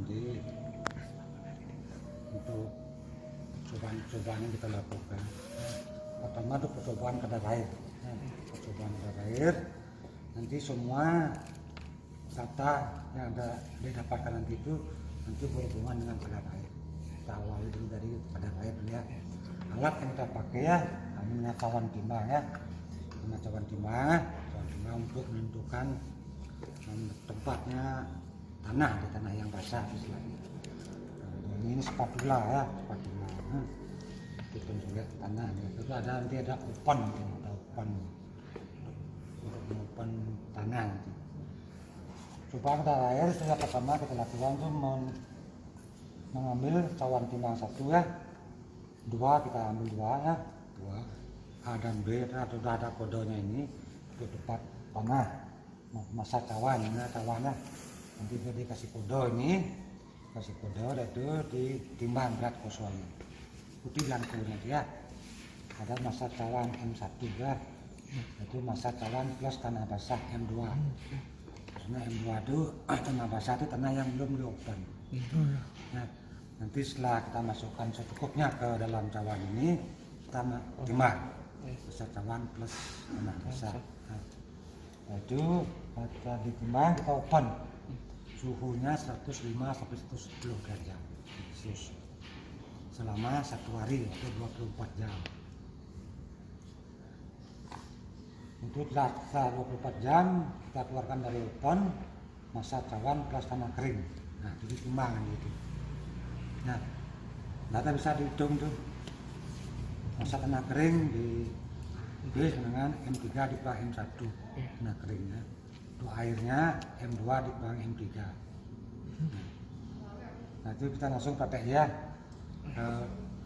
Jadi untuk percobaan yang kita lakukan, pertama itu percobaan kadar air. Percobaan kadar air, nanti semua data yang ada didapatkan nanti itu nanti berhubungan dengan kadar air. Kita awali dulu dari kadar air dulu ya. Alat yang kita pakai ya, namanya cawan timbang ya. Namanya cawan timbang untuk menentukan tempatnya tanah di tanah yang basah istilahnya. Ini spatula ya, spatula. Kita lihat tanah. Itu ada nanti ada upan untuk tanah nanti. Supaya kadar air setelah pertama kita lakukan itu mengambil cawan timbang 1 ya, 2 kita ambil 2 ya, 2 A dan B atau ada kodenya ini untuk tempat tanah masa cawan ya, cawannya nanti dia dikasih kode ini, kasih kode itu ditimbang berat kosongnya putih blanko nanti ya. Ada masa cawan M1 ya, itu masa cawan plus tanah basah M2. Karena M2 itu tanah basah itu tanah yang belum diopen. Nah, nanti setelah kita masukkan secukupnya ke dalam cawan ini, kita timbang masa cawan plus tanah basah. Nah, itu kita ditimbang, kita open suhunya 105 sampai 110 derajat Celcius selama 1 hari atau 24 jam. Untuk setelah 24 jam kita keluarkan dari oven masa cawan plus tanah kering. Nah, jadi timbangan gitu. Nah, data bisa dihitung tuh. Masa tanah kering di dengan M3 dikurang M1 tanah keringnya. Untuk airnya M2 dikurang M3. Nah, itu kita langsung pakai ya.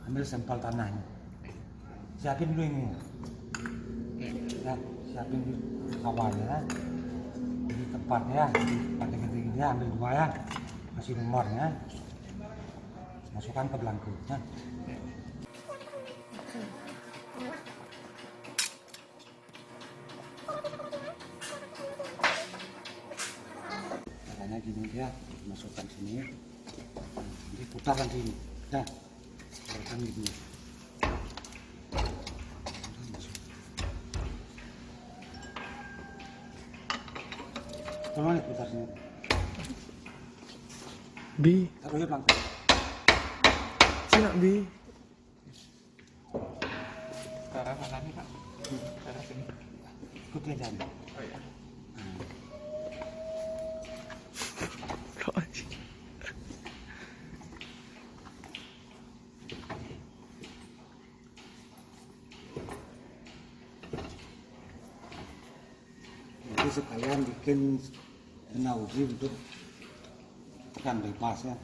Ambil sampel tanahnya. Siapin dulu ini. Ya, siapin di awalnya. Di tempatnya, di tempat yang tinggi ambil 2 ya. Kasih nomornya. Masukkan ke belangko. Ya. Caranya gini ya, masukkan sini. Diputar nanti ini. Ya. Putarkan gini. Tolong diputar sini. Bi. Taruh ya belangko. Sini Bi. Ke arah mana nih Pak? Ke arah sini. Ikuti aja. Oh iya. Kok aja. Jadi sekalian bikin nauji untuk ikan bebas ya.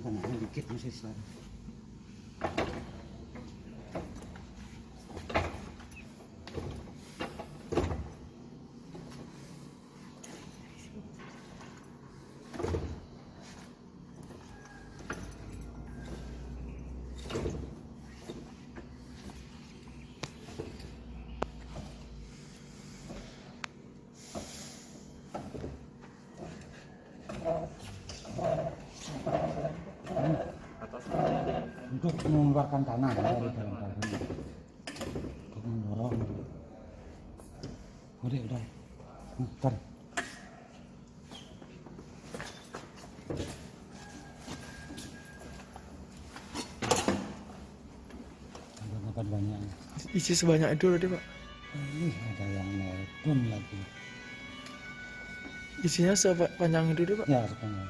Ini dikit masih sisa. Untuk mengeluarkan tanah dari dalam tanah, untuk mendorong. Udah, muter. Dapat banyak. Isi sebanyak itu tadi Pak. Ini ada yang nelpon lagi. Isinya sepanjang itu Pak. Ya sepanjang.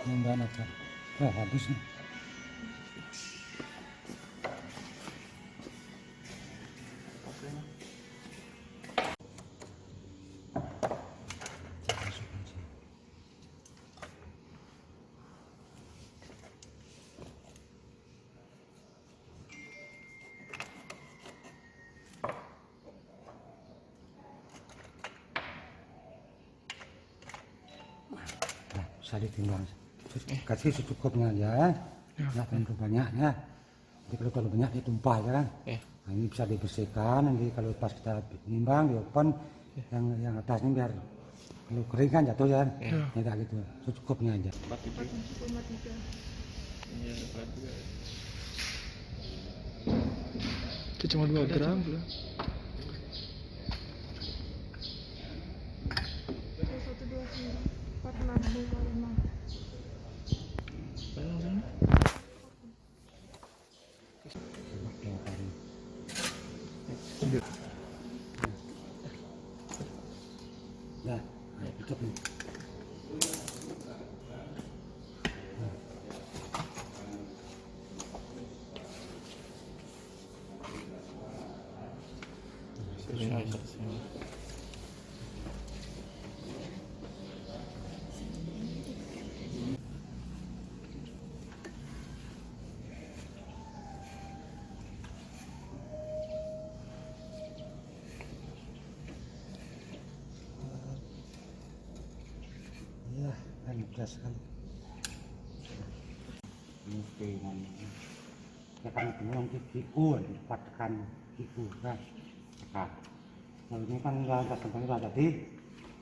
Mudah aja. Wah bagus nih. Bisa ditimbang, kasih secukupnya aja, nggak terlalu banyak ya. Jadi kalau terlalu banyak dia tumpah ya kan. Nah, ini bisa dibersihkan, nanti kalau pas kita nimbang di open yang atasnya biar kalau kering kan jatuh ya kan. Ya kayak gitu. Secukupnya aja. 47,3. Iya, berat juga. Itu cuma 2 gram lah. 129, 46,5. Bayang sana. Ya, tutup nih. Selesai, selesai. Iya, kan mudah sekali. Ini namanya. Ya kan bilang kiku, dipatkan kiku kan. Nah, kalau ini kan lantas tempat itu tadi,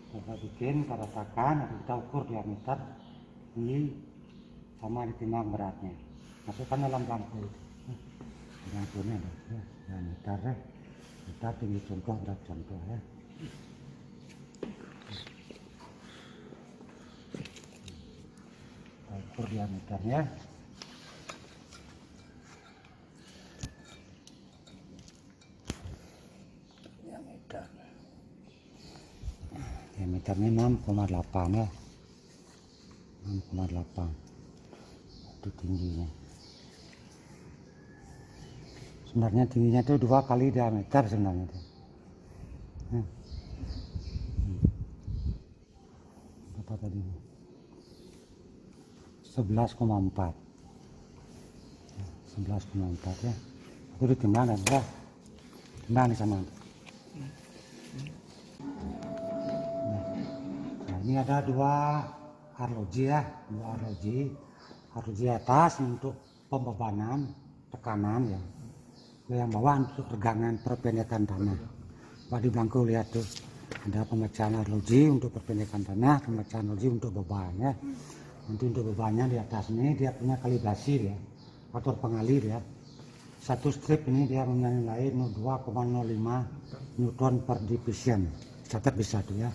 kita bikin, kita ratakan, atau kita ukur diameter ini sama ditimbang beratnya. Masukkan dalam bangku. Bangkunya ada, ya, diameternya. Kita tinggi contoh, berat contoh ya. Ukur diameternya. Diameternya 6,8 ya. 6,8 itu tingginya. Sebenarnya tingginya itu 2 kali diameter sebenarnya itu. Berapa tadi? 11,4 ya. Itu ditimbang dan ya. Timbang di sana. Nah, ini ada 2 arloji ya, 2 arloji. Arloji atas untuk pembebanan tekanan ya. Yang bawah untuk regangan perpendekan tanah. Pak di bangku lihat tuh, ada pemecahan arloji untuk perpendekan tanah, pemecahan arloji untuk beban ya. Nanti untuk bebannya di atas ini dia punya kalibrasi ya, faktor pengalih ya. Satu strip ini dia menilai 2,05 Newton per division. Catat bisa tuh ya.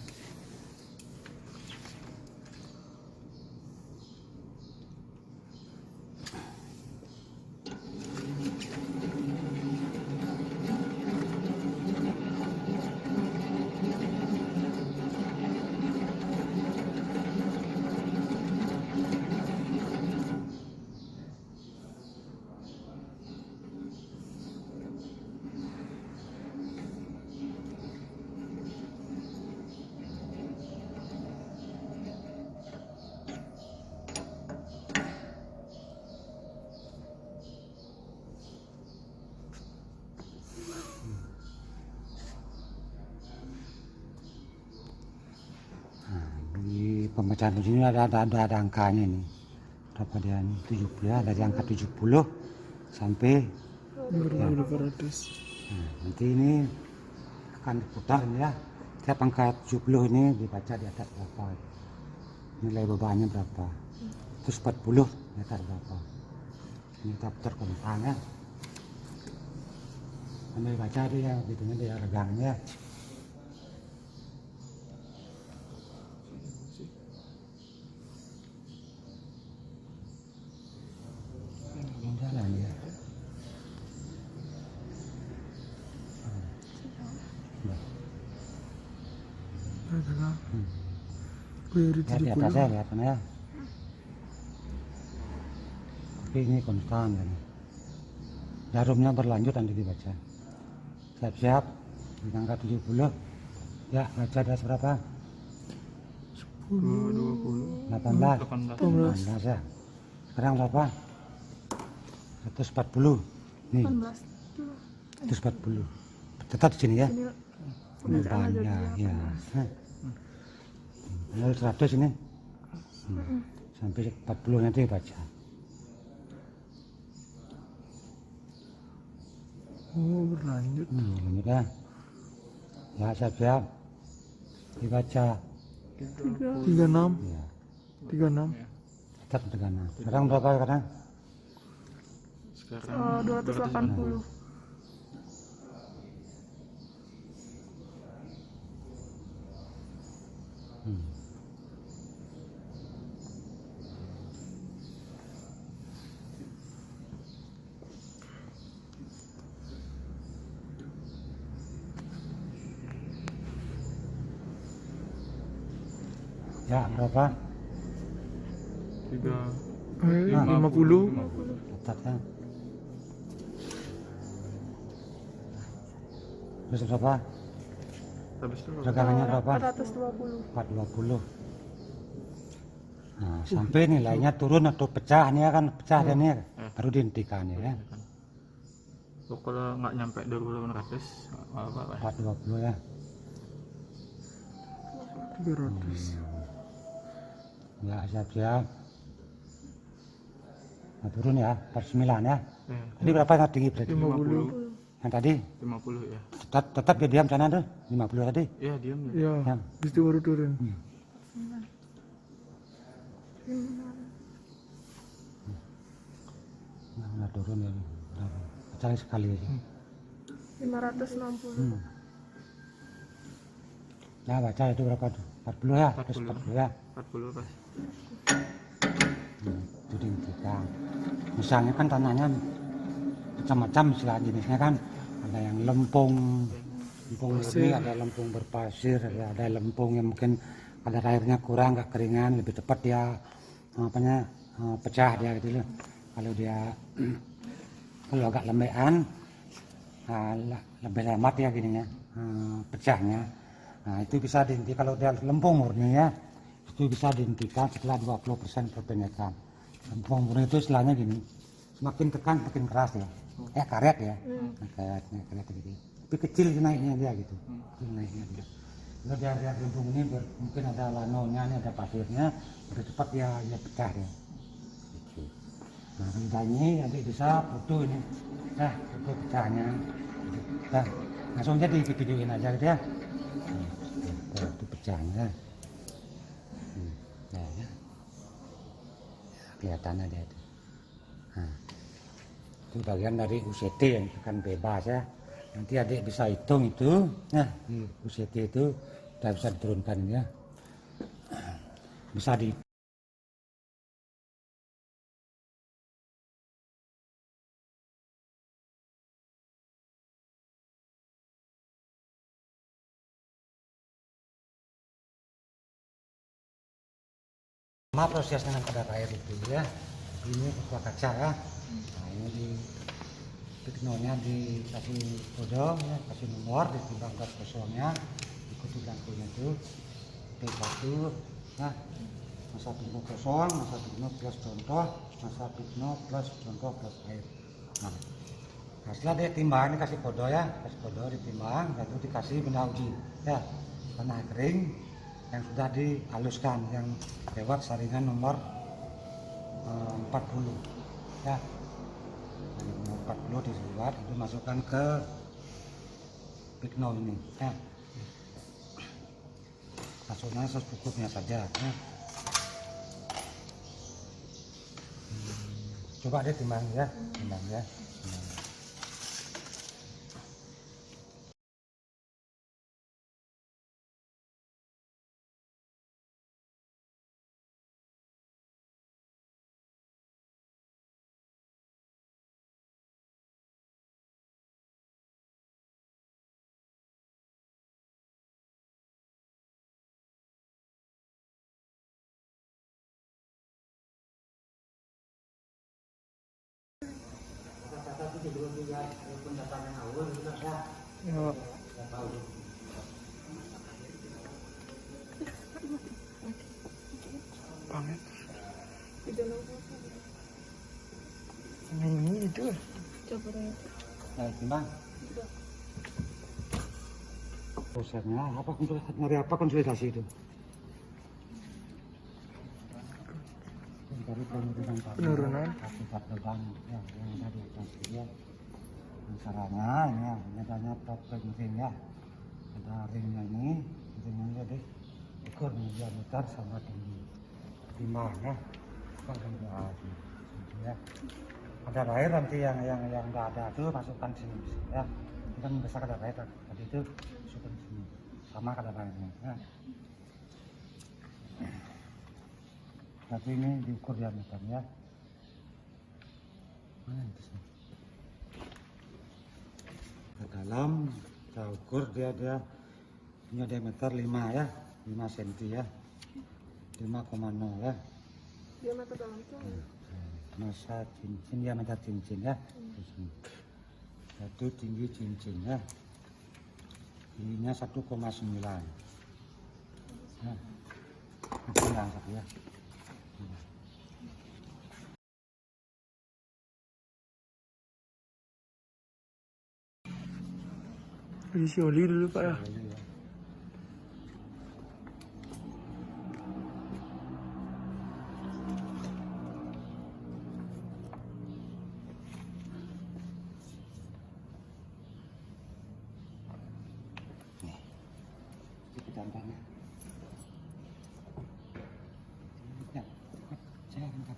Pemecahan di sini ada angkanya nih. Berapa dia nih? 70 ya, dari angka 70 sampai ya. 200. Nah, nanti ini akan diputar ini ya. Tiap angka 70 ini dibaca di atas berapa. Nilai bebannya berapa. Terus 40 di atas berapa. Ini kita putar ke depan ya. Sambil baca dia gitu dia regangnya. Jalan ya. Ya, di atasnya lihat ya. Tapi ini konstan ya. Jarumnya berlanjut nanti dibaca. Siap-siap di angka 70. Ya, baca ada berapa? 20, 18. 18. 18 ya. Sekarang berapa? 140. Nih, 18. 140. Tetap di sini ya. Ini Bebannya ya. Lalu 100 ini. Sampai 40 nanti baca. Oh, berlanjut. Lanjut ya. Ya, siap-siap. Dibaca. 36. Ya, 36. tetap tekanan. Sekarang berapa sekarang? Sekarang 280. Ya, berapa? 50. Tetap ya. Terus berapa? habis itu Regangannya berapa? 420. 420. Nah, sampai nilainya turun atau pecah nih ya kan, pecah dan ya, baru dihentikan ya. oh, kalau nggak nyampe 2.800 apa-apa. 420 ya. 300. Ya, siap-siap. Nah, turun ya, 49 ya. Tadi berapa yang tinggi berarti? 50. Yang tadi 50 ya. tetap dia diam sana tuh, 50 tadi. Iya, diam ya. Ya, Ya. habis itu baru turun. Nah, turun ya. Pecah sekali aja. 560. Nah, baca itu berapa tuh? 40 ya, terus 40 ya. 40 pas. Itu dihentikan. Misalnya kan tanahnya macam-macam istilah jenisnya kan. Ada yang lempung murni, ada lempung berpasir, ada lempung yang mungkin kadar airnya kurang, nggak keringan, lebih cepat dia pecah dia gitu loh. Kalau dia kalau agak lembekan, lebih lambat ya gininya pecahnya. Nah, itu bisa dihentikan kalau dia lempung murni ya, itu bisa dihentikan setelah 20% kependekan. Lempung murni itu istilahnya gini, semakin tekan makin keras ya, karet ya, karet gitu. Tapi kecil naiknya dia gitu, kecil naiknya dia. Kalau dia lempung ini mungkin ada lanonya, ini ada pasirnya, lebih cepat dia pecah ya. Gitu. Nah, ini nanti bisa foto ini, foto pecahnya. Nah, langsung aja di videoin aja gitu ya. Itu pecahnya. Ya. Kelihatan aja itu. Nah, itu bagian dari UCT yang akan bebas ya. Nanti adik bisa hitung itu, di UCT itu udah bisa diturunkan ya. Bisa di prosesnya dengan kadar air itu ya. Ini aqua kaca ya. Nah, ini di piknonya dikasih kode ya, kasih nomor, ditimbang gas kosongnya, ikuti bangkunya itu P1 ya, masa pikno kosong, masa pikno plus contoh, masa pikno plus contoh plus air. Nah, setelah dia timbang ini kasih kode ya, kasih kode ditimbang, lalu dikasih benda uji ya, tanah kering yang sudah dihaluskan yang lewat saringan nomor 40 ya. Nomor 40 dibuat, itu masukkan ke pikno ini ya. Masuknya secukupnya saja ya. Coba deh timbang ya, timbang ya. Ya. Banget. Ini itu. Coba deh. Timbang. Prosesnya apa, nyari apa konsolidasi itu? Dari penurunan Penurunan. akibat beban ya, yang tadi atas ya. caranya ini adanya top ring ya, ada ringnya ini jadi ukur diameter sama tinggi timah ya. Ya. Ada air nanti yang nggak ada itu masukkan sini ya, kita besar kadar air tadi itu masukkan sini sama kadar airnya ya. Tapi ini diukur diameternya. Ke dalam kita ukur dia punya diameter 5 ya, 5 cm ya, 5,0 ya. Diameter dalam tuh Masa cincin diameter cincin ya. Satu tinggi cincin ya. Ininya 1,9. Nah, itu satu ya. Isi oli dulu Pak ya. Kita angkatnya. Ya, saya angkat.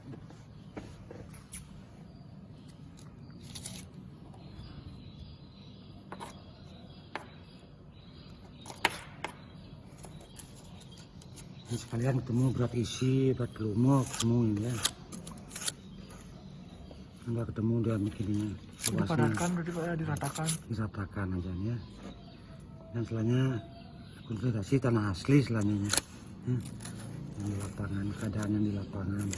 Ini sekalian ketemu berat isi, berat lumuk, ketemu ini ya. Enggak ketemu dia begininya. Dipadatkan berarti Pak ya, diratakan. Diratakan aja ya. Dan setelahnya konsultasi tanah asli selanjutnya. Yang di lapangan, keadaan yang di lapangan.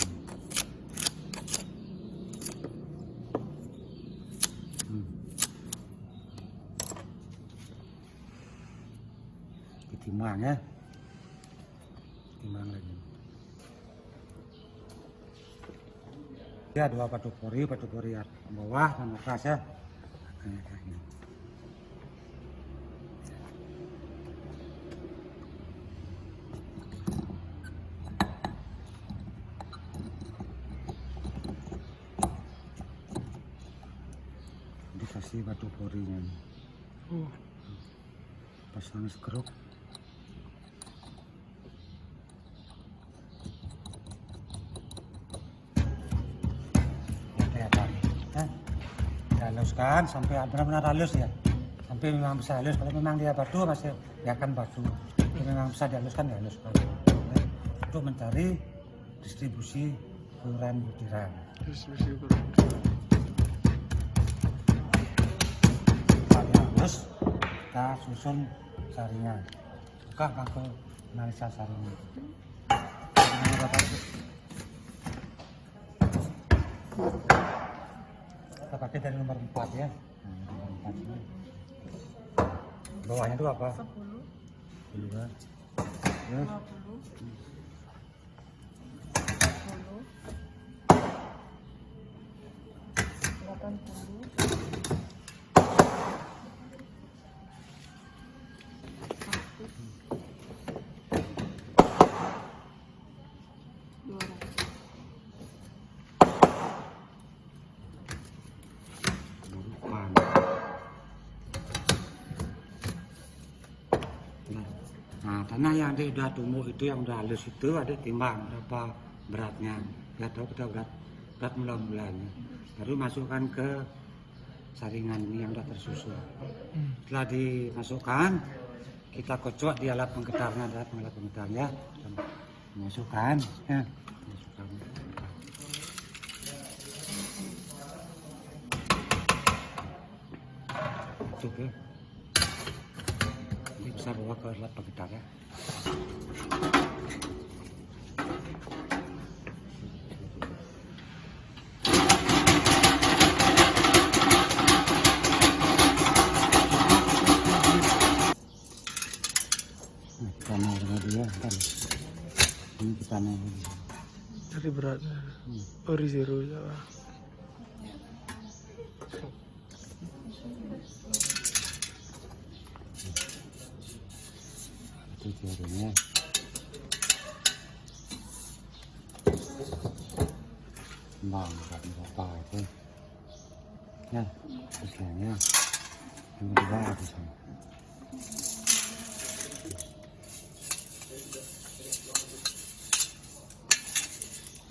Ditimbang ya. Timbang lagi. Ya, 2 batu pori bawah dan atas ya. Kayak gini. Dikasih batu porinya. Pasang skruk. Haluskan sampai benar-benar halus ya, sampai memang bisa halus. Kalau memang dia batu masih biarkan batu, kalau memang bisa dihaluskan dihaluskan ya. Untuk mencari distribusi ukuran butiran. Distribusi ukuran. Kalau dia halus kita susun saringan, buka bangku analisa saringan. Kita pakai dari nomor 4 ya. Nomor 4 ini. Bawahnya itu apa? 10 kan? Terus 80. Nah, tanah yang udah tumbuh itu, yang udah halus itu ada timbang berapa beratnya. Ya tahu kita berat mula-mulanya. Baru masukkan ke saringan ini yang udah tersusun. Setelah dimasukkan, kita kocok di alat penggetarnya, alat penggetarnya. Masukkan, ya. Masukkan. Cukup ya. Ini bisa bawa ke alat penggetar ya. Nah, kita naik lagi ya. Ini kita naik lagi. Dari beratnya. Ori zero ya Pak. Itu jarinya. Bang, berapa itu? Ya, istilahnya. Yang kedua habis.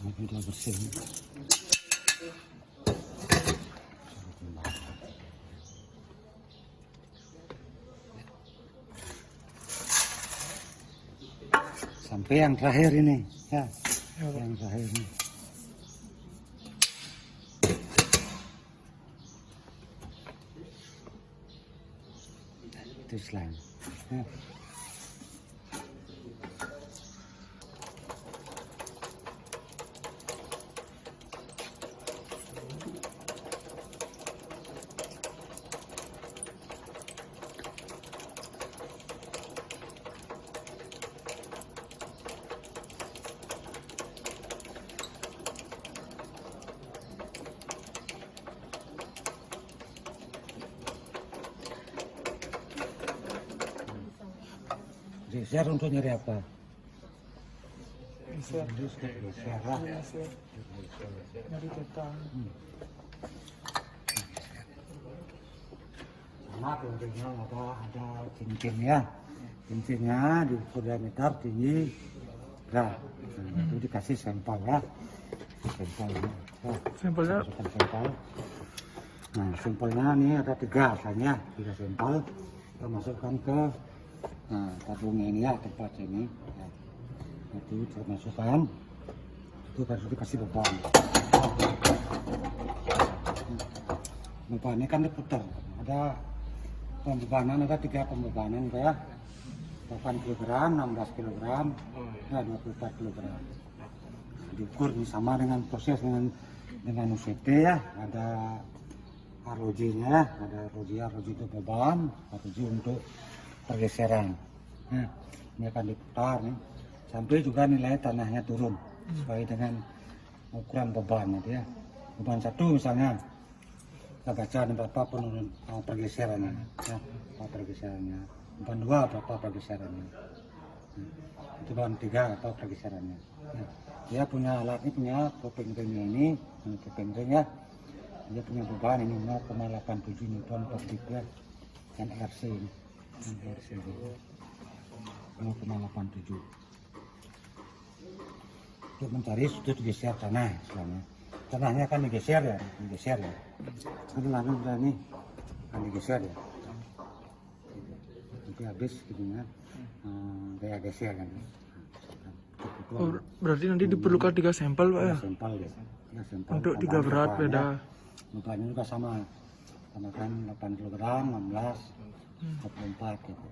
Ini sudah bersih. Sampai yang terakhir ini, ya, yang terakhir ini. Itu selain. Ya. Geser untuk nyari apa? Bisa. Geser lah. Bisa. Nyari tetang. Sama tentunya ada cincinnya. Cincinnya diukur diameter tinggi. Nah, itu dikasih sampel ya. Sampelnya. Ya, Sampelnya masukkan sampel. Nah, sampelnya ini ada 3 asalnya, 3 sampel. Kita masukkan ke tabung ini ya, tempat ini. Ya. Itu kita masukkan. Itu baru dikasih beban. Bebannya kan diputar. Ada pembebanan, ada 3 pembebanan ya. 8 kg, 16 kg, ya 24 kg. Diukur ini sama dengan proses dengan UCT ya. Ada ROG-nya, ada ROG itu beban, ROG untuk pergeseran. Nah, ini akan diputar nih, sampai juga nilai tanahnya turun sesuai dengan ukuran beban ya. Beban 1 misalnya, kita baca berapa penurun pergeserannya, ya, apa pergeserannya. Beban 2 berapa pergeserannya. Itu beban 3 apa pergeserannya. Ya. Dia punya alat ini, punya topeng-topengnya ini, topeng-topengnya. Dia punya beban ini 0,87 Newton per detik ya, dan RC ini. 0,87. Untuk mencari sudut geser tanah istilahnya. Tanahnya kan digeser ya. Nanti lalu udah nih akan digeser ya. Nanti habis gitunya daya geser kan. Oh, berarti nanti diperlukan 3 sampel Pak ya? Sampel ya. Ya, sampel. Untuk 3 berat beda. Bebannya juga sama kan 8 kg, 16, 24 gitu.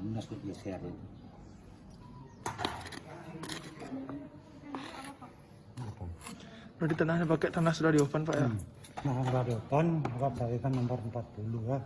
16 untuk geser itu. Berarti tanahnya pakai tanah sudah diopen Pak ya? Nah, sudah diopen, buat tarikan nomor 40 ya.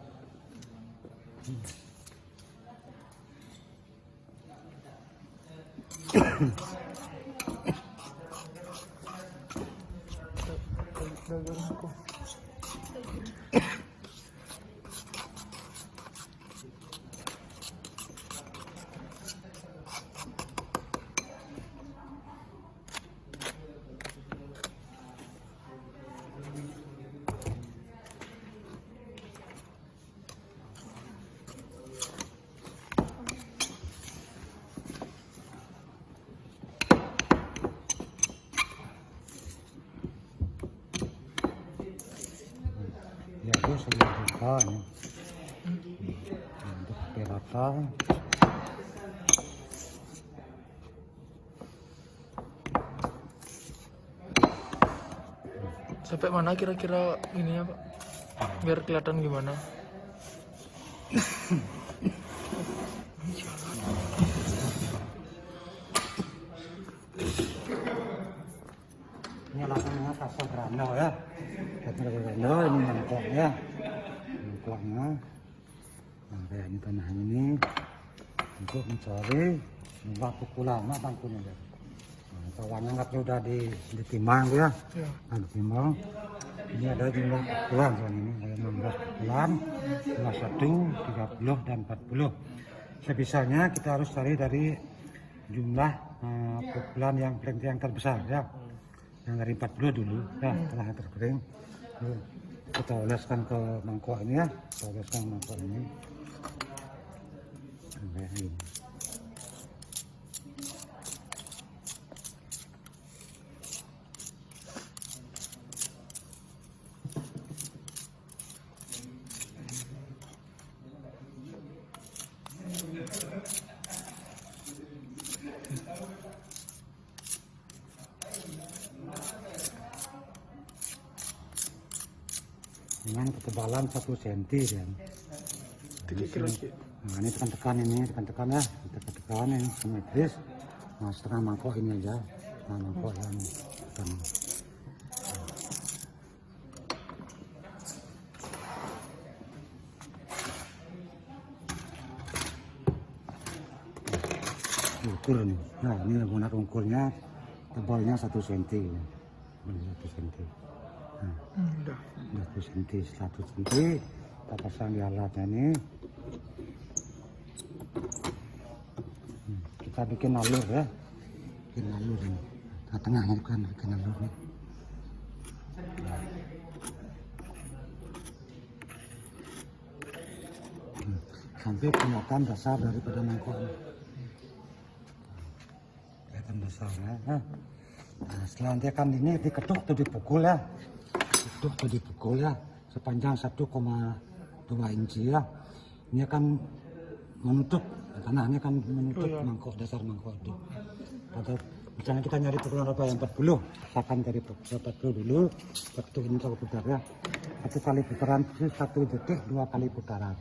Ya, itu sudah rata ya. Untuk rata. Sampai mana kira-kira ini ya Pak? Biar kelihatan gimana? Ini alatnya kasar grano ya. Kasar grano ini mangkoknya. Mangkoknya. Nah, kayak ini tanah ini untuk mencari jumlah pukulan bangkunya ya. Nah, kawannya nggak perlu udah ditimbang ya. Ya. Nah, ditimbang. Ini ada jumlah pukulan kan ini, ada 16 pukulan, 21, 30 dan 40. Sebisanya kita harus cari dari jumlah pukulan yang terbesar ya. Yang dari 40 dulu ya, setelah terkering. kita oleskan ke mangkok ini ya, kita oleskan ke mangkok ini. Sampai ini. Dengan ketebalan 1 cm kan. Titik lagi. Nah ini tekan-tekan ini, tekan-tekan ya, tekan-tekan ini simetris. Nah setengah mangkok ini aja, setengah mangkok yang tekan. Ukur nih, nah ini menggunakan ukurnya, tebalnya 1 cm, ya. 1 cm. Nah, Udah. 1 cm, 1 cm, kita pasang di alatnya ini. Kita bikin alur ya, bikin alur ini. Tengah-tengahnya kan bikin alur nih. Sampai kelihatan dasar daripada mangkok ini. Kelihatan dasarnya. Nah, setelah nanti akan ini diketuk atau dipukul ya, diketuk atau dipukul ya, sepanjang 1,2 inci ya. Ini akan menutup tanahnya, kan menutup mangkok, dasar mangkok itu. Pada misalnya kita nyari pukulan raba yang 40, akan dari 40 dulu, waktu ini kalau putar ya, 1 kali putaran itu 1 detik, 2 kali putaran.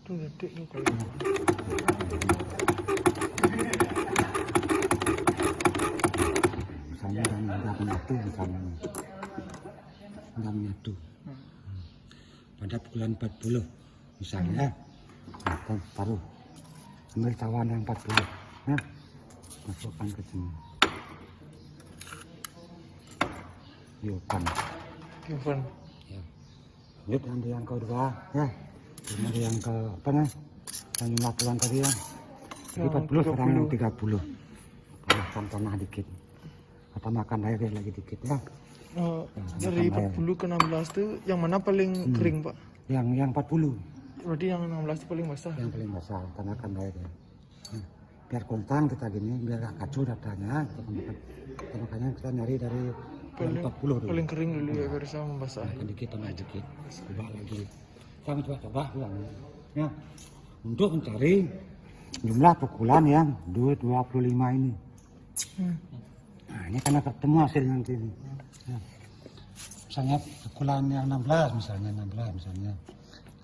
1 detik nih kalau. Misalnya udah menyatu, misalnya udah menyatu. Pada pukulan 40 misalnya, kita taruh, ambil cawan yang 40 ya, masukkan ke sini, tiupan Tiupan. ya. Lanjut nanti yang kedua ya, nanti yang ke apa nih, yang jumlah pukulan tadi ya, jadi 40 sekarang yang 30, tambahkan tanah dikit atau makan air lagi dikit ya. Dari 40 ke 16 tuh yang mana paling kering Pak? Yang 40 Berarti yang 16 itu paling basah. yang paling basah, tambahkan air ya. Biar kontang kita gini, biar gak kacau datanya, makanya kita nyari dari yang 40 dulu. Paling kering dulu ya biar bisa membasah. Dikit tambah dikit, coba lagi. Kita coba ulang ya, untuk mencari jumlah pukulan yang 25 ini. Nah ini karena ketemu hasil nanti ini. Ya. Misalnya pukulan yang 16 misalnya,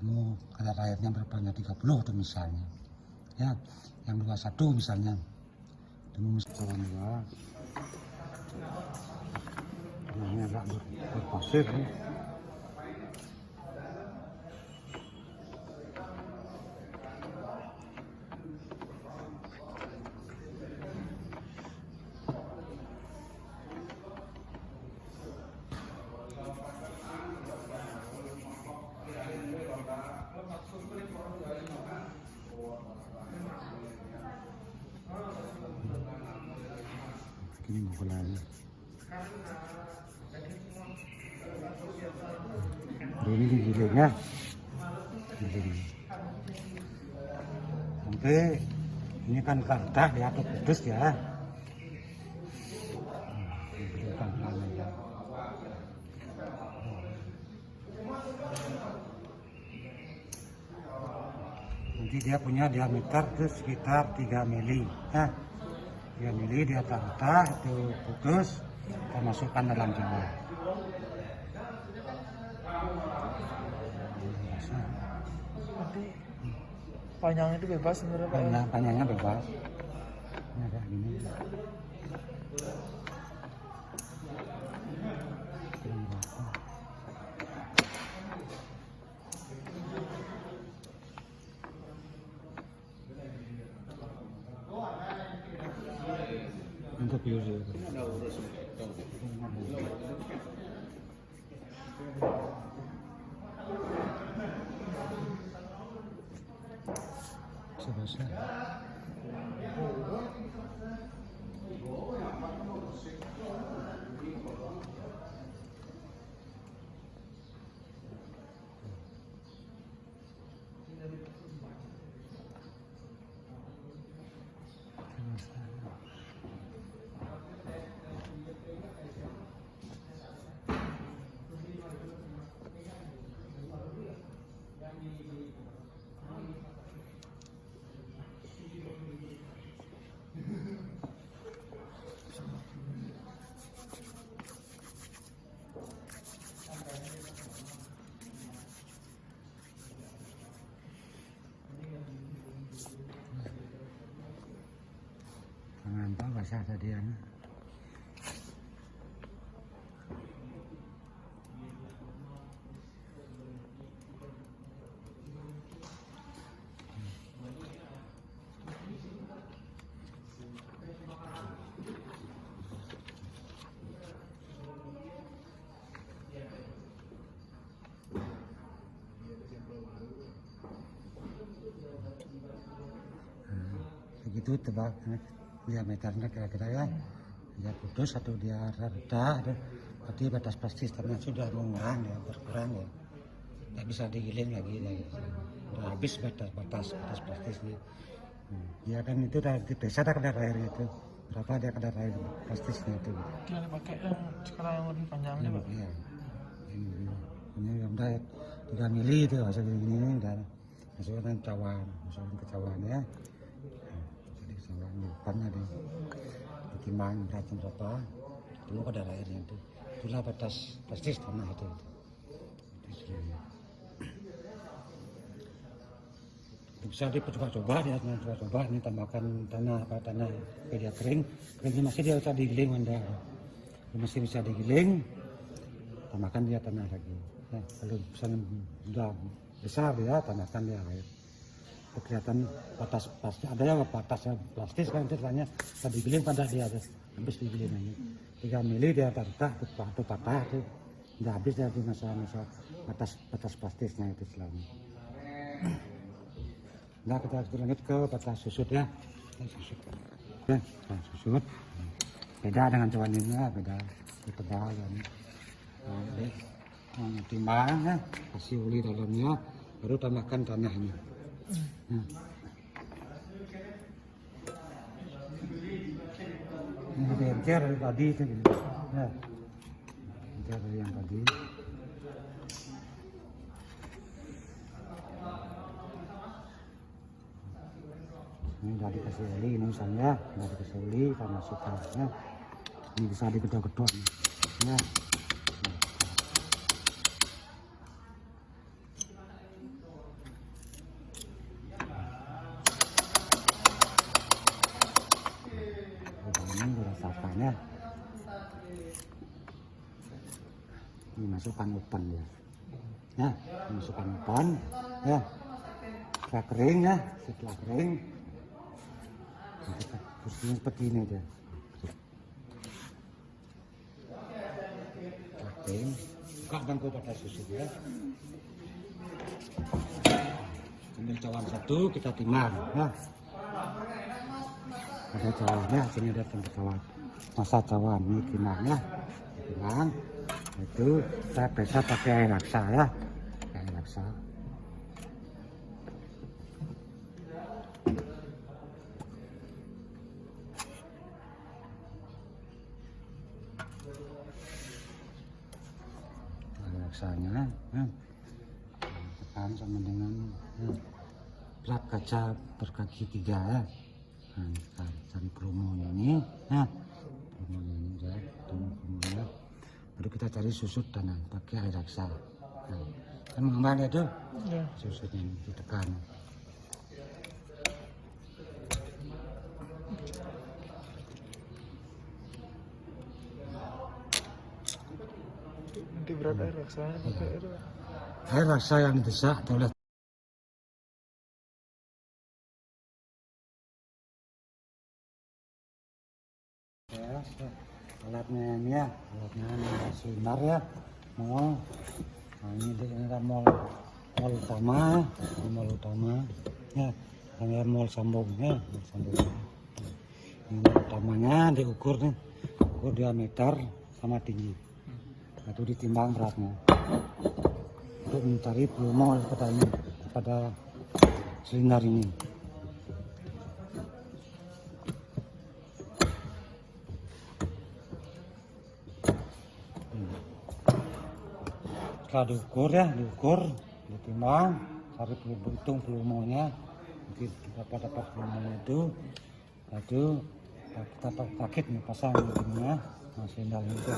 kamu kadar airnya berapanya 30 tuh misalnya. Ya, yang 21 misalnya. Kamu misalnya dua. Ini agak berpasir ya. Ini pukulannya. Ini digiling ya, digiling. Sampai ini kan kertas ya, atau putus ya. Digilingkan pelan ya. Nanti dia punya diameter itu sekitar 3 mili ya. 3 mili di atas itu putus, kita masukkan dalam cawan. Nanti panjangnya itu bebas sebenarnya Pak. Ya? Panjangnya bebas. Ini kayak gini. Untuk biru. Sebesar. Dengan apa bahasa tadi ya? Begitu tebak diameternya kira-kira ya, dia putus atau dia reda, berarti batas plastis tanah sudah mengurang ya, berkurang ya, nggak bisa digiling lagi ya, udah habis batas plastisnya. Ya kan itu diperiksa kadar airnya itu berapa, dia kadar air plastisnya itu. Dia dipakai yang sekarang yang lebih panjangnya Pak. Iya, ini yang udah 3 mili itu hasil ini udah masukkan cawan, masukin ke cawan ya. Jadi cawan di depannya deh, ditimbang beratnya berapa, dulu kadar airnya itu, itulah batas plastis tanah itu. Bisa dicoba-coba ya, coba ini tambahkan tanah dia keringnya masih dia bisa digiling anda, masih bisa digiling, tambahkan dia tanah lagi ya, kalau misalnya sudah besar dia tambahkan dia air, kelihatan batas plastis ada yang batasnya plastis kan itu tanya bisa digiling pada dia habis digiling aja 3 mili dia patah tuh udah habis dari masa batas plastisnya itu selama. Nah, kita lanjut ke batas susut ya. Susut. Ya, susut. Beda dengan cawan ini ya, beda tebal ya. Timbang ya, kasih uli dalamnya, baru tambahkan tanahnya. Ini lebih encer dari tadi itu. Ya. Encer dari yang tadi. Ini udah dikasih oli, ini misalnya udah dikasih oli, kita masukkan ya. Ini bisa digedor-gedor ya. Ini dirasakan ya. Ini masukkan umpan ya, masukkan umpan ya. Setelah kering ya, setelah kering bersihnya seperti ini aja. Oke, buka bangku batas susut ya. Ambil cawan satu, kita timbang ya. Ada cawannya, sini ada cawan. Masa cawan ini timbang ya. Timbang. Itu saya periksa pakai air laksa ya. Air laksa. Laksanya tekan sama dengan plat kaca berkaki 3 ya. Nah, cari promonya ini ya, promonya ini ya, promonya. Baru kita cari susut tanah pakai air laksa. Nah, kan mengembang itu ya. Susutnya ini ditekan. Nanti berat air laksanya pakai air laksa yang didesak oleh alatnya ini ya, alatnya ini silinder ya, mol. Nah, ini ada mol utama ya, ini mol sambungnya, ini utamanya diukur nih, ukur diameter sama tinggi, itu ditimbang beratnya untuk mencari volume pada silinder ini. Setelah diukur ya, ditimbang, cari hitung volumenya, mungkin berapa dapat volumenya itu, lalu kita paket nih pasang ininya, nah silinder itu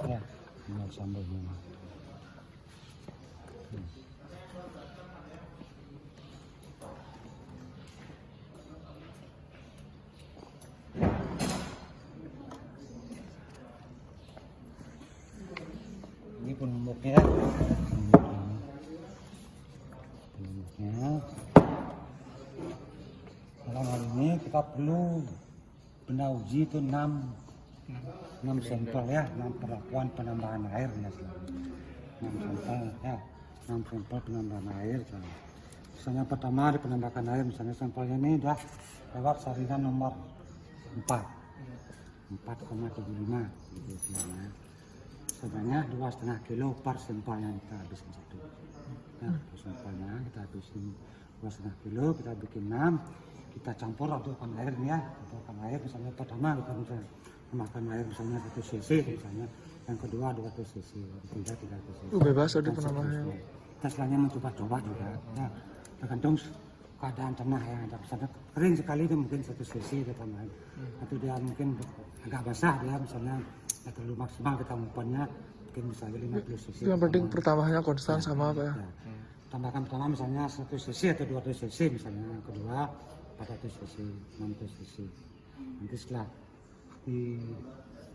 ya, tinggal sambungnya. ya. Dalam hal ini kita perlu benda uji itu 6 sampel ya, 6 perlakuan penambahan air ya, 6 sampel ya, 6 sampel penambahan air. Misalnya pertama di penambahan air, misalnya sampelnya ini udah lewat saringan nomor 4,75 gitu istilahnya. Sebenarnya 2,5 kilo per sampelnya kita habisin satu. Nah, per sampelnya kita habisin 2,5 kilo, kita bikin 6, kita campur adukkan air nih ya, adukkan air misalnya pertama kita bisa memakan air misalnya 1 cc misalnya, yang kedua 200 cc, yang ketiga 300 cc. Bebas ada Dan penambahannya. seterusnya. Kita setelahnya mencoba-coba juga, ya, tergantung keadaan tanah yang ada. Misalnya kering sekali itu mungkin 1 cc kita tambahin, atau dia mungkin agak basah dia misalnya ya terlalu maksimal kita umpannya mungkin misalnya 50 cc. Yang penting pertamanya konstan sama apa ya? Tambahkan pertama misalnya 1 cc atau 200 cc misalnya, yang kedua 400 cc, 600 cc. Nanti setelah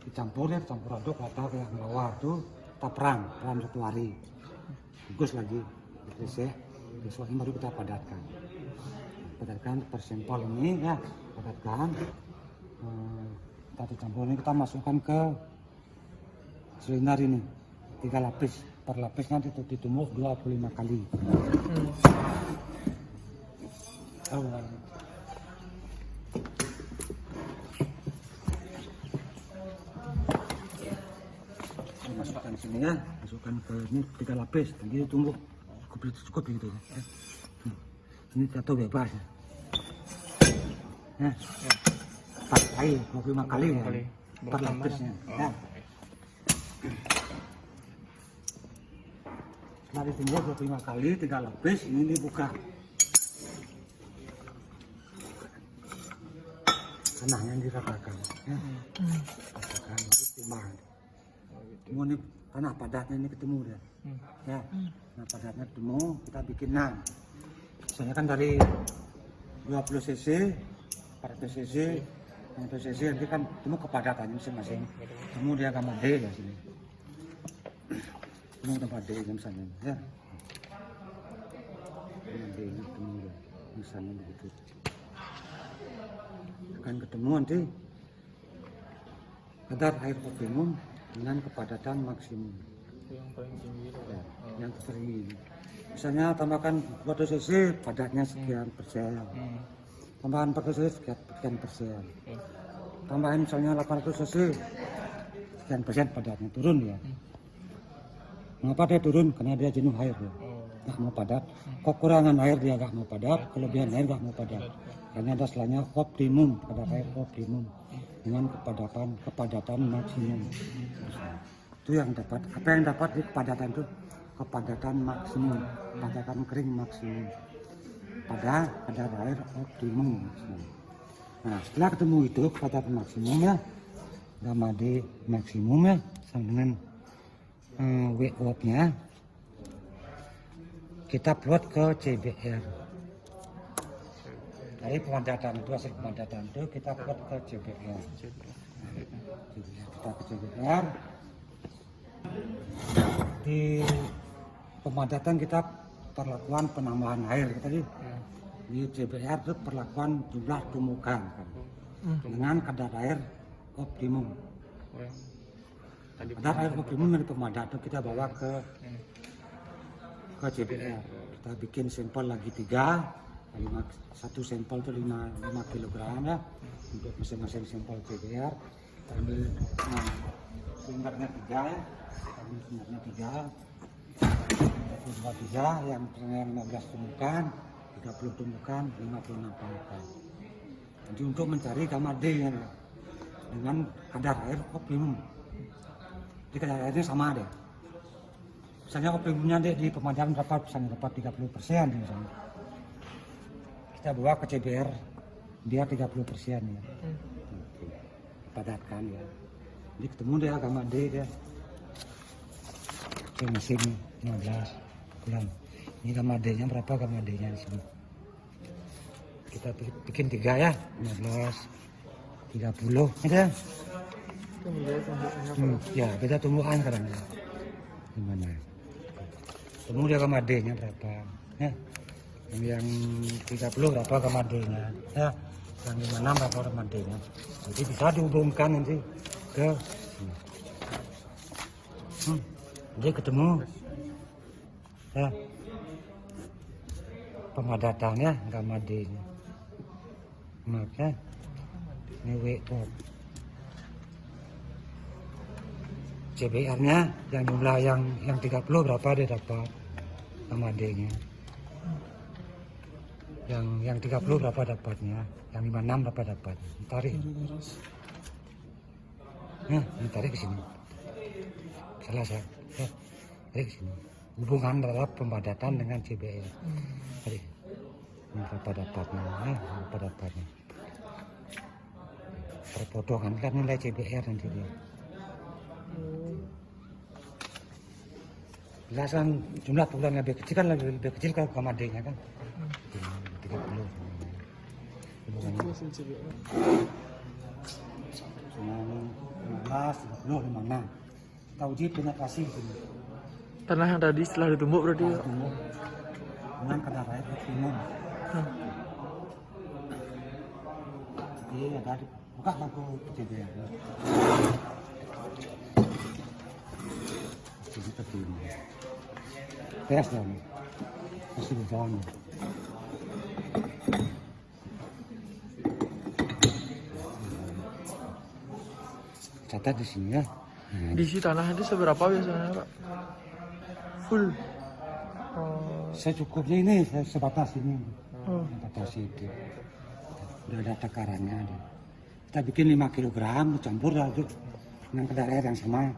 dicampur ya, campur aduk atau yang bawah itu kita peram 1 hari, bagus lagi terus ya, besoknya baru kita padatkan per sampel ini ya, padatkan. Kita dicampur ini kita masukkan ke silinder ini 3 lapis, per lapisnya ditumbuk 25 kali. Masukkan sini ya, masukkan ke ini 3 lapis, dan dia tumbuk cukup gitu ya. Ini jatuh bebas ya. Nah, 4 kali, 25 kali ya, per lapisnya. Ya. Setelah ditumbuk 25 kali, 3 lapis, ini dibuka. Tanahnya diratakan, ya. Ratakan, baru timbang. Semua ini tanah padatnya ini ketemu dia, ya. Nah padatnya ketemu, kita bikin 6. Misalnya kan dari 20 cc, 400 cc, 100 cc, nanti kan ketemu kepadatannya masing-masing. Ketemu dia gambar D ya sini. Ketemu tempat D misalnya, ya. D ini ketemu dia, misalnya begitu. Akan ketemu nanti kadar air optimum dengan kepadatan maksimum yang paling tinggi itu. ya, yang tertinggi. Misalnya tambahkan 200 cc padatnya sekian persen, tambahan 400 cc sekian persen, tambahan misalnya 800 cc sekian persen padatnya turun ya. Mengapa dia turun? Karena dia jenuh air ya, nggak mau padat. Kekurangan air dia nggak mau padat, kelebihan air nggak mau padat. Karena ada istilahnya optimum, kadar air optimum dengan kepadatan maksimum. Itu yang dapat. Apa yang dapat di kepadatan itu? Kepadatan maksimum, kepadatan kering maksimum pada kadar air optimum maksimum. Nah setelah ketemu itu kepadatan maksimum ya, gamma D maksimum ya, sama dengan WOP nya kita plot ke CBR. Dari pemadatan itu, hasil pemadatan itu kita plot ke CBR. Kita ke CBR. Di pemadatan kita perlakuan penambahan air tadi. Di CBR itu perlakuan jumlah tumbukan kan, dengan kadar air optimum. Kadar air optimum dari pemadatan kita bawa ke CBR. Kita bikin sampel lagi 3. Satu sampel itu 5 kg ya, untuk masing-masing sampel CBR. Kita ambil sindernya 3 ya, ambil sindernya 3, yang ternyata 15 tumbukan, 30 tumbukan, 56 tumbukan. Jadi untuk mencari gamma D ya, dengan kadar air optimum. Jadi kadar airnya sama deh. Misalnya optimumnya di pemadatan dapat misalnya dapat 30% misalnya. Kita bawa ke CBR dia 30% ya. Padatkan ya. Jadi ketemu dia gamma D dia. Oke, mesin 15 kurang. Ini gamma D-nya berapa gamma D-nya di sini? Kita bikin 3 ya, 15, 30, ya. Ya, beda tumbuhan kadang. Gimana? ketemu dia KMAD-nya berapa ya. Yang 30 berapa KMAD-nya ya, yang 56 berapa KMAD-nya, jadi bisa dihubungkan nanti ke dia ketemu ya pemadatannya KMAD-nya, maka ini WO CBR-nya yang jumlah yang 30 berapa dia dapat KMAD-nya, yang 30 berapa dapatnya, yang 56 berapa dapat, tarik ini tarik ke sini, salah saya ya, tarik ke sini, hubungan antara pemadatan dengan CBR, tarik ini berapa dapatnya ya, berapa dapatnya, perpotongan kan nilai CBR nanti dia. Belasan jumlah pukulan lebih kecil kan lebih kecil kalau KMAD-nya kan 30. Itu hasil CBR. 15, 30, 56. Kita uji penetrasi sini. Tanah yang tadi setelah ditumbuk berarti ya? Tumbuk dengan kadar air optimum. Iya tadi buka bangku CBR. Seperti ini. Beres dong. Masih berjalan. Catat di sini ya. Nah, Diisi tanah itu seberapa biasanya Pak? Full? secukupnya ini sebatas ini. Oh. Sebatas itu. Udah ada takarannya. Kita bikin 5 kg, campur aja dengan kadar air yang sama.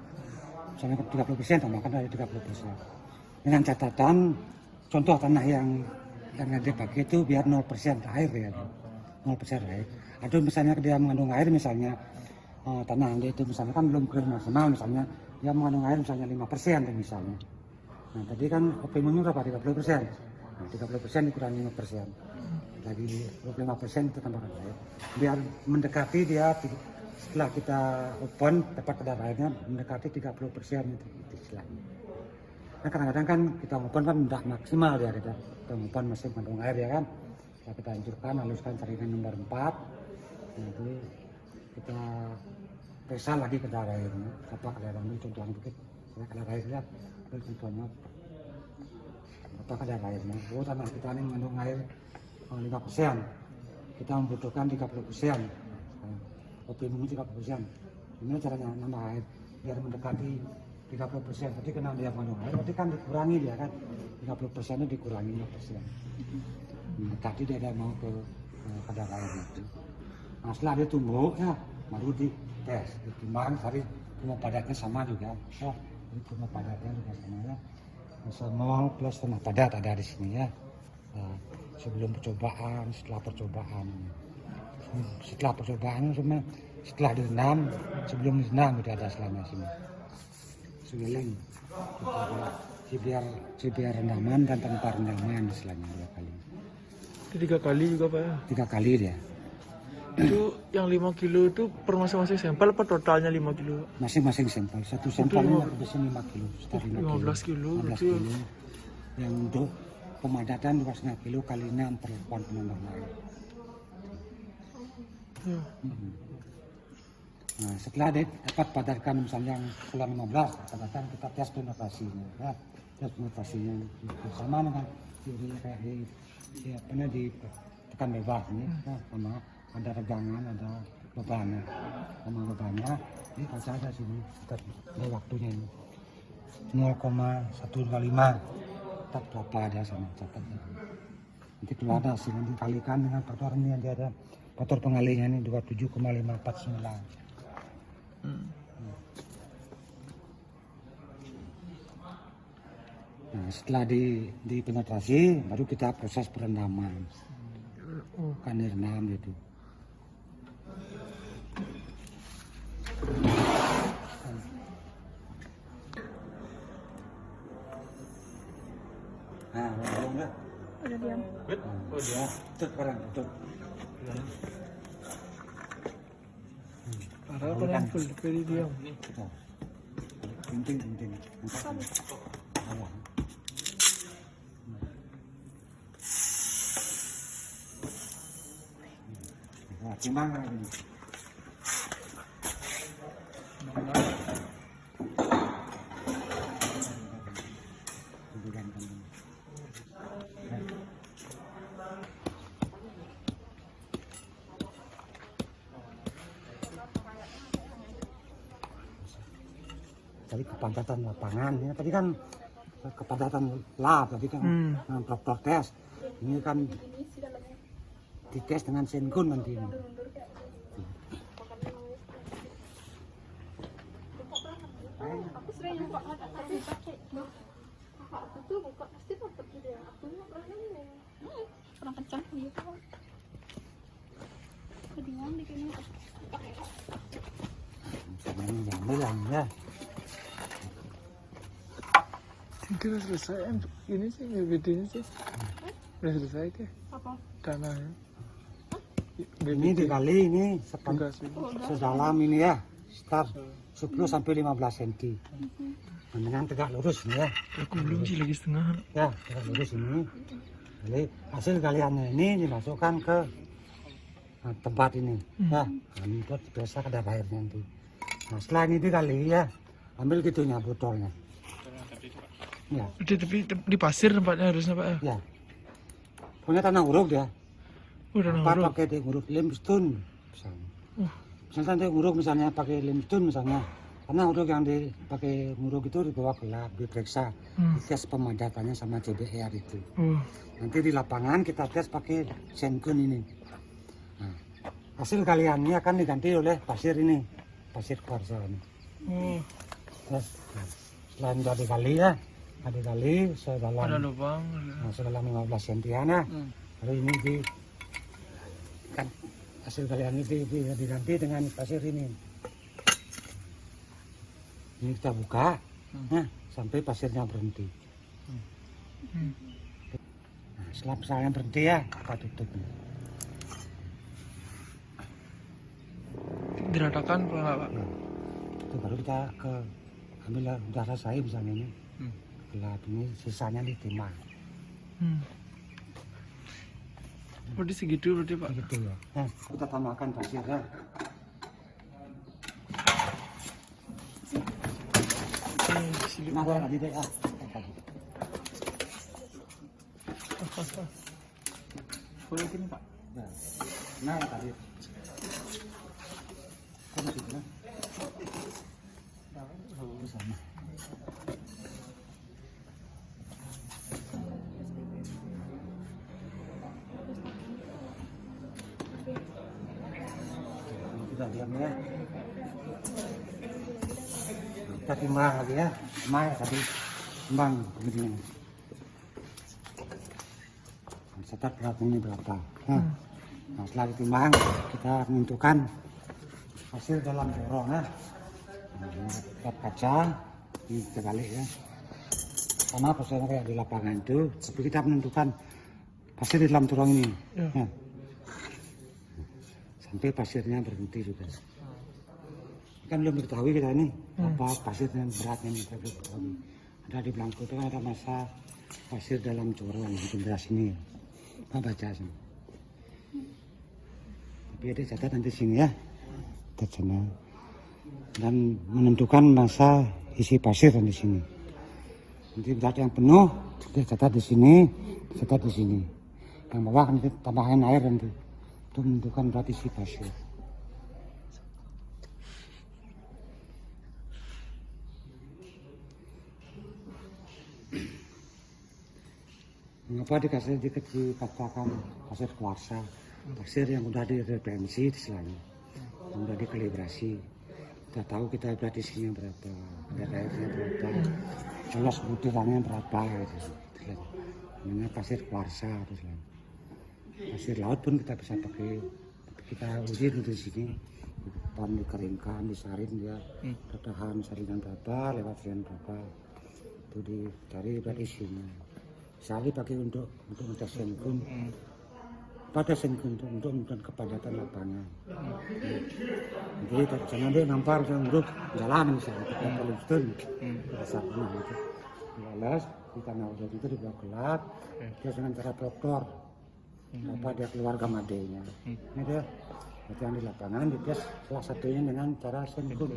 Misalnya 30% tambahkan dari 30%. Dengan catatan contoh tanah yang dipakai itu biar 0% air ya, 0% air. Atau misalnya dia mengandung air misalnya tanah yang dia itu misalnya kan belum kering maksimal, misalnya dia mengandung air misalnya 5% misalnya. Nah tadi kan optimumnya berapa? 30%. Nah 30% dikurangi 5%. Lagi 25% itu tambahkan air. Biar mendekati dia setelah kita open dapat kadar airnya mendekati 30% itu istilahnya. Nah kadang-kadang kan kita open kan tidak maksimal ya, kita open masih mengandung air ya kan. Ya, kita hancurkan, haluskan saringan nomor 4. Nanti kita periksa lagi kadar airnya. Apa kadar airnya contohnya dikit. Saya kadar airnya contohnya apa kadar airnya. Oh tanah kita ini mengandung air 5%. Kita membutuhkan 30%. Optimum 30%. Ini caranya nambah air biar mendekati 30%. Berarti karena dia mengandung air, berarti kan dikurangi dia kan. 30% itu dikurangi 5%. Mendekati dia mau ke kadar air itu. Nah setelah dia tumbuh ya baru dites. Ditimbang tadi rumah padatnya sama juga. Ya, rumah padatnya juga sama ya. Semol plus tanah padat ada di sini ya. Nah, sebelum percobaan, setelah percobaan. Setelah percobaan cuma setelah direndam, sebelum direndam itu ada selama sini. Segeling CBR rendaman dan tanpa rendaman selama 2 kali. Itu 3 kali juga Pak ya? 3 kali dia. Itu yang 5 kilo itu per masing-masing sampel apa totalnya 5 kilo? Masing-masing sampel. Satu sampelnya biasanya 5 kilo. Sekitar 15 kilo. 15 kilo. Yang untuk pemadatan 2,5 kilo kali 6 perlakuan penambahan air. Ya. Nah, setelah dapat padatkan misalnya bulan 15, padatkan kita tes penetrasinya. Ya, tes penetrasinya sama dengan kayak di tekan bebas ini, ya, sama ada regangan, ada bebannya, sama bebannya. Ini kalau ada sini kita ada waktunya ini 0,125. Tak berapa ada sama catatnya. Nanti keluar hasilnya dikalikan dengan faktor ini yang dia ada. Faktor pengalinya ini 27,549. Nah, setelah dipenetrasi baru kita proses perendaman. Kan direndam gitu. Nah, belum enggak? Udah diam. Oh dia. Tut barang, tut. Parah apa yang full peridium? Penting. timbang ini. Tadi kepadatan lapangan, ya, tadi kan kepadatan lab, tadi kan protes. Ini kan dites dengan Senkun nanti ini. Aku sering buka mata tapi pakai kakak aku tuh buka pasti tetap gitu ya. Aku nggak pernah nemu. Pernah kencang gitu. Kedingan di sini. Ini yang bilang ya. Itu udah selesai. Ini sih BBD-nya sih. Udah selesai deh. Apa? Tanahnya. Ini dikali ini Tugas itu. sedalam ini ya, sekitar 10 sampai 15 cm. Dengan tegak lurus ini ya. Aku belum sih lagi setengah. Ya, tegak lurus ini. Jadi hasil galiannya ini dimasukkan ke tempat ini. Ya, untuk biasa kadar airnya nanti. Nah, setelah ini digali ya, ambil gitunya botolnya. Ya, Udah tapi di pasir tempatnya harusnya Pak. ya. Punya tanah uruk dia. Udah Apa nanguruk. pakai nguruk limestone misalnya. Misalnya dia nguruk misalnya pakai limestone misalnya. Karena uruk yang dipakai nguruk itu dibawa ke lab, diperiksa, dites pemadatannya sama CBR itu. Nanti di lapangan kita tes pakai Senkun ini. Nah, hasil galiannya akan diganti oleh pasir ini, pasir kuarsa ini. Terus, nah, setelah sudah digali ya, digali sedalam, Ada lubang. sedalam 15 cm ya. Lalu ini kan hasil galian ini diganti dengan pasir ini. Ini kita buka, nah, sampai pasirnya berhenti. Nah, setelah pasirnya berhenti ya, kita tutup. Diratakan apa enggak Pak? Nah, itu baru kita ambil udah selesai misalnya ini. Gelap ini sisanya ditimbang. Berarti segitu berarti Pak. Gitu ya. Nah, kita tambahkan pasir ya. Nah, tadi deh ah. Boleh sini Pak. Nah, tadi. Kamu situ lah. Bersama. Kita diam ya. Kita timbang lagi ya. Mai tadi timbang begini. Catat berat ini berapa. Nah, setelah ditimbang kita menentukan hasil dalam corong ya. Kita kaca kita balik ya. Sama prosesnya kayak di lapangan itu, tapi kita menentukan pasir di dalam corong ini. Ya. Sampai pasirnya berhenti juga. Kan belum diketahui kita ini apa pasirnya beratnya kita belum ketahui. Ada di belangko itu kan ada masa pasir dalam corong di belah sini. Kita baca sini. Tapi ada catatan di sini ya, di sana. Dan menentukan masa isi pasir di sini. Nanti berat yang penuh dicatat di sini, dicatat di sini. Yang bawah nanti tambahin air nanti. Itu menentukan berat isi pasir. Mengapa dikatakan pasir kuarsa? Pasir yang sudah direferensi istilahnya, yang sudah dikalibrasi. Kita tahu kita berat isinya berapa, kadar airnya berapa, jelas butirannya berapa. Gitu. Namanya pasir kuarsa. Pasir laut pun kita bisa pakai, kita uji di sini, depan dikeringkan, disaring dia, bertahan saringan berapa, lewat saringan berapa, itu dicari berat isinya. Misalnya pakai untuk ngetes Senkun, pada Senkun untuk menentukan kepadatan lapangan. Jadi jangan dia nampar untuk jalan misalnya, kita perlu stun, kita sapu gitu. Dialas, di tanah udah itu dibawa ke lab, terus dengan cara proktor. Apa dia keluarga madenya. Ini dia Itu yang di lapangan dites salah satunya dengan cara senkun.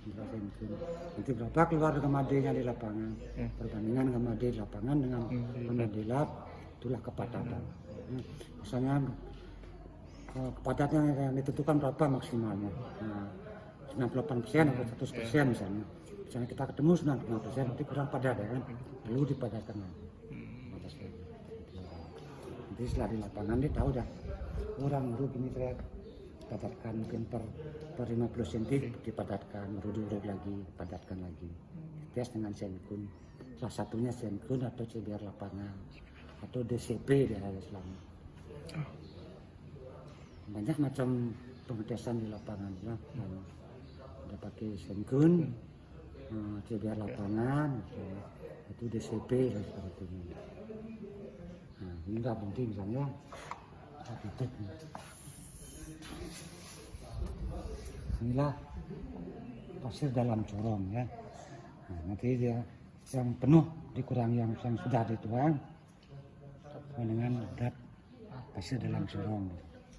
Nanti berapa keluar gamade-nya di lapangan, perbandingan gamade di lapangan dengan gamade lab, itulah kepadatan. Misalnya kepadatan yang ditentukan berapa maksimalnya, 98% atau 100% misalnya. Misalnya kita ketemu 95%, nanti kurang padat ya kan, perlu dipadatkan. Nanti setelah di lapangan dia tahu dah, orang urut ini saya padatkan mungkin per 50 cm dipadatkan, urut lagi, padatkan lagi. Tes dengan senkun, salah satunya senkun atau CBR lapangan atau DCP di area selama. Banyak macam pengetesan di lapangan ya. Ada pakai senkun, CBR lapangan, itu DCP dan sebagainya. Nah, ini nggak penting misalnya titik. Inilah pasir dalam corong ya. Nah, nanti dia yang penuh dikurangi yang sudah dituang dengan berat pasir dalam corong.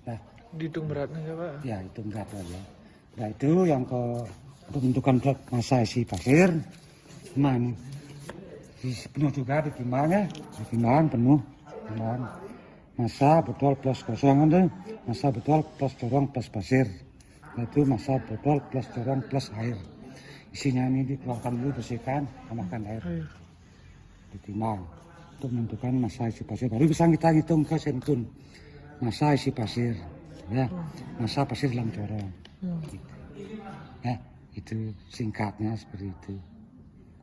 Nah, Dihitung beratnya ya Pak? ya itu berat aja. Nah itu yang untuk menentukan berat massa isi pasir. Nah ini penuh juga ditimbang ya, ditimbang penuh, timbang massa botol plus kosong itu, massa botol plus corong plus pasir. Itu massa botol plus corong plus air. Isinya ini dikeluarkan dulu, bersihkan, tambahkan air, ditimbang untuk menentukan massa isi pasir. Baru bisa kita hitung ke senkun massa isi pasir, ya, massa pasir dalam corong. Gitu. Ya, itu singkatnya seperti itu.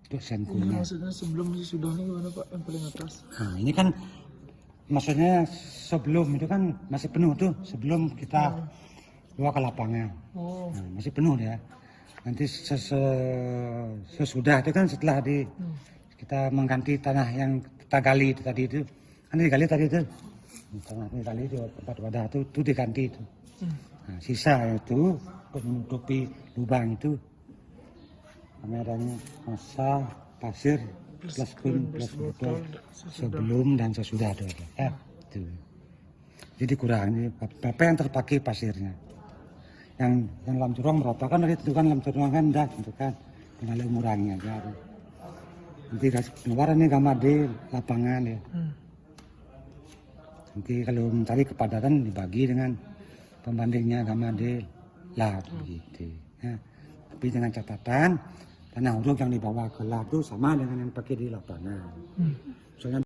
Untuk senkunnya. Maksudnya sebelum sesudahnya gimana Pak yang paling atas? Nah, ini kan maksudnya sebelum itu kan masih penuh tuh, sebelum kita keluar ke lapangan. Nah, masih penuh ya. Nanti sesudah itu kan setelah kita mengganti tanah yang kita gali itu tadi itu, kan digali tadi itu, tanah digali di tempat wadah itu diganti itu. Nah, sisa itu untuk menutupi lubang itu kami adanya massa pasir plus kun plus botol sebelum dan sesudah itu ya. Itu. Jadi kurangi berapa yang terpakai pasirnya. Yang dalam corong berapa kan dari tentukan dalam corong kan dah tentukan, tinggal mengurangi aja. Nanti pengeluaran ini gamade lapangan ya. Nanti kalau mencari kepadatan dibagi dengan pembandingnya gamade lah begitu. Ya. Tapi dengan catatan tanah uruk yang dibawa ke lah itu sama dengan yang pakai di lapangan. Soalnya